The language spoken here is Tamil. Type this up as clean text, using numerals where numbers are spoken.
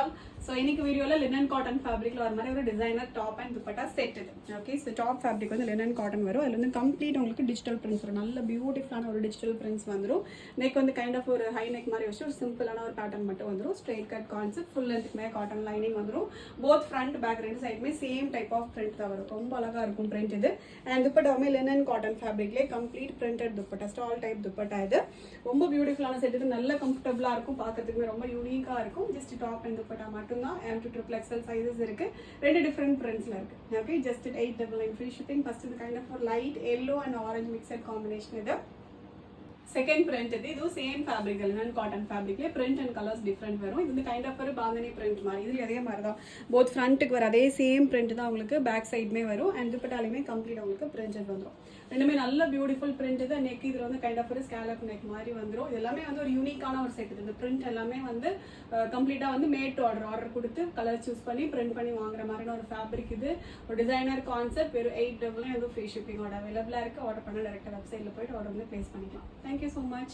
ஆல். ஸோ இன்னைக்கு வீடியோவில் லினன் காட்டன் ஃபேப்ரிக்ல வர மாதிரி ஒரு designer top and dupatta set இது. ஓகே, ஸோ டாப் ஃபேப்ரிக் வந்து லினன் காட்டன் வரும். அதில் வந்து கம்ப்ளீட் உங்களுக்கு டிஜிட்டல் பிரிண்ட்ஸ் வரும். நல்ல பியூட்டிஃபுல்லான ஒரு டிஜிட்டல் பிரிண்ட்ஸ் வந்துடும். நெக் வந்து கைண்ட் ஆஃப் ஒரு ஹை நெக் மாதிரி வச்சு ஒரு சிம்பிளான ஒரு பேட்டர்ன் மட்டும் வந்துடும். ஸ்ட்ரெயிட் கட் கான்செப்ட், ஃபுல் லென்த்துக்குமே காட்டன் லைனிங் வந்துடும். போத் ஃப்ரண்ட் பேக் ரெண்டு சைடுமே சேம் டைப் ஆஃப் பிரிண்ட் தான் வரும். ரொம்ப அழகாக இருக்கும் பிரிண்ட் இது. அண்ட் துப்பட்டாவுமே லினன் காட்டன் ஃபேப்ரிக்லேயே complete printed dupatta, stole type dupatta இது. ரொம்ப பியூட்டிஃபுல்லான செட் இது. நல்ல கம்ஃபர்டபுளாக இருக்கும், பார்க்கறதுக்குமே ரொம்ப யூனிக்காக இருக்கும். ஜஸ்ட் டாப் அண்ட் துப்பட்டா மட்டும்தான். M2XL சைஸஸ் இருக்கு. ரெண்டு டிஃப்ரெண்ட் பிரிண்ட்ஸ்ல இருக்கு. Okay, just 899 free shipping. First இது கைண்ட் ஆஃப் ஒரு light yellow and orange mixed combination இது. செகண்ட் பிரிண்ட் இதுவும் சேம் ஃபேப்ரிக் லினன் காட்டன் ஃபேப்ரிக்லேயே பிரிண்ட் அண்ட் கலர்ஸ் டிஃப்ரெண்ட் வரும். இது வந்து கைண்ட் ஆஃப் ஒரு பாந்தனி பிரிண்ட் மாதிரி. இதுல அதே மாதிரி தான் போத் ஃப்ரண்ட்டுக்கு வர அதே சேம் பிரிண்ட் தான் உங்களுக்கு பேக் சைடுமே வரும். அண்ட் துப்பட்டாலுமே கம்ப்ளீட் உங்களுக்கு பிரிண்டட் வந்துடும். ரெண்டுமே நல்ல பியூட்டிஃபுல் பிரிண்ட் இது. நெக் இதில் வந்து கைண்ட் ஆஃப் ஒரு ஸ்கேலப் நெக் மாதிரி வந்துடும். இது எல்லாமே வந்து ஒரு யூனிக்கான ஒரு செட். இந்த பிரிண்ட் எல்லாமே வந்து கம்ப்ளீட்டாக வந்து மேட் டு ஆர்டர் கொடுத்து கலர் சூஸ் பண்ணி பிரிண்ட் பண்ணி வாங்குற மாதிரியான ஒரு ஃபேப்ரிக் இது. ஒரு டிசைனர் கான்செப்ட். வெறும் 899 வந்து ஃப்ரீ ஷிப்பிங்கோட அவைலபிளாக இருக்குது. ஆர்டர் பண்ண டேரெக்டாக வெப்சைட்டில் போய்ட்டு ஆர்டர் வந்து ப்ளேஸ் பண்ணிக்கலாம். Thank you so much.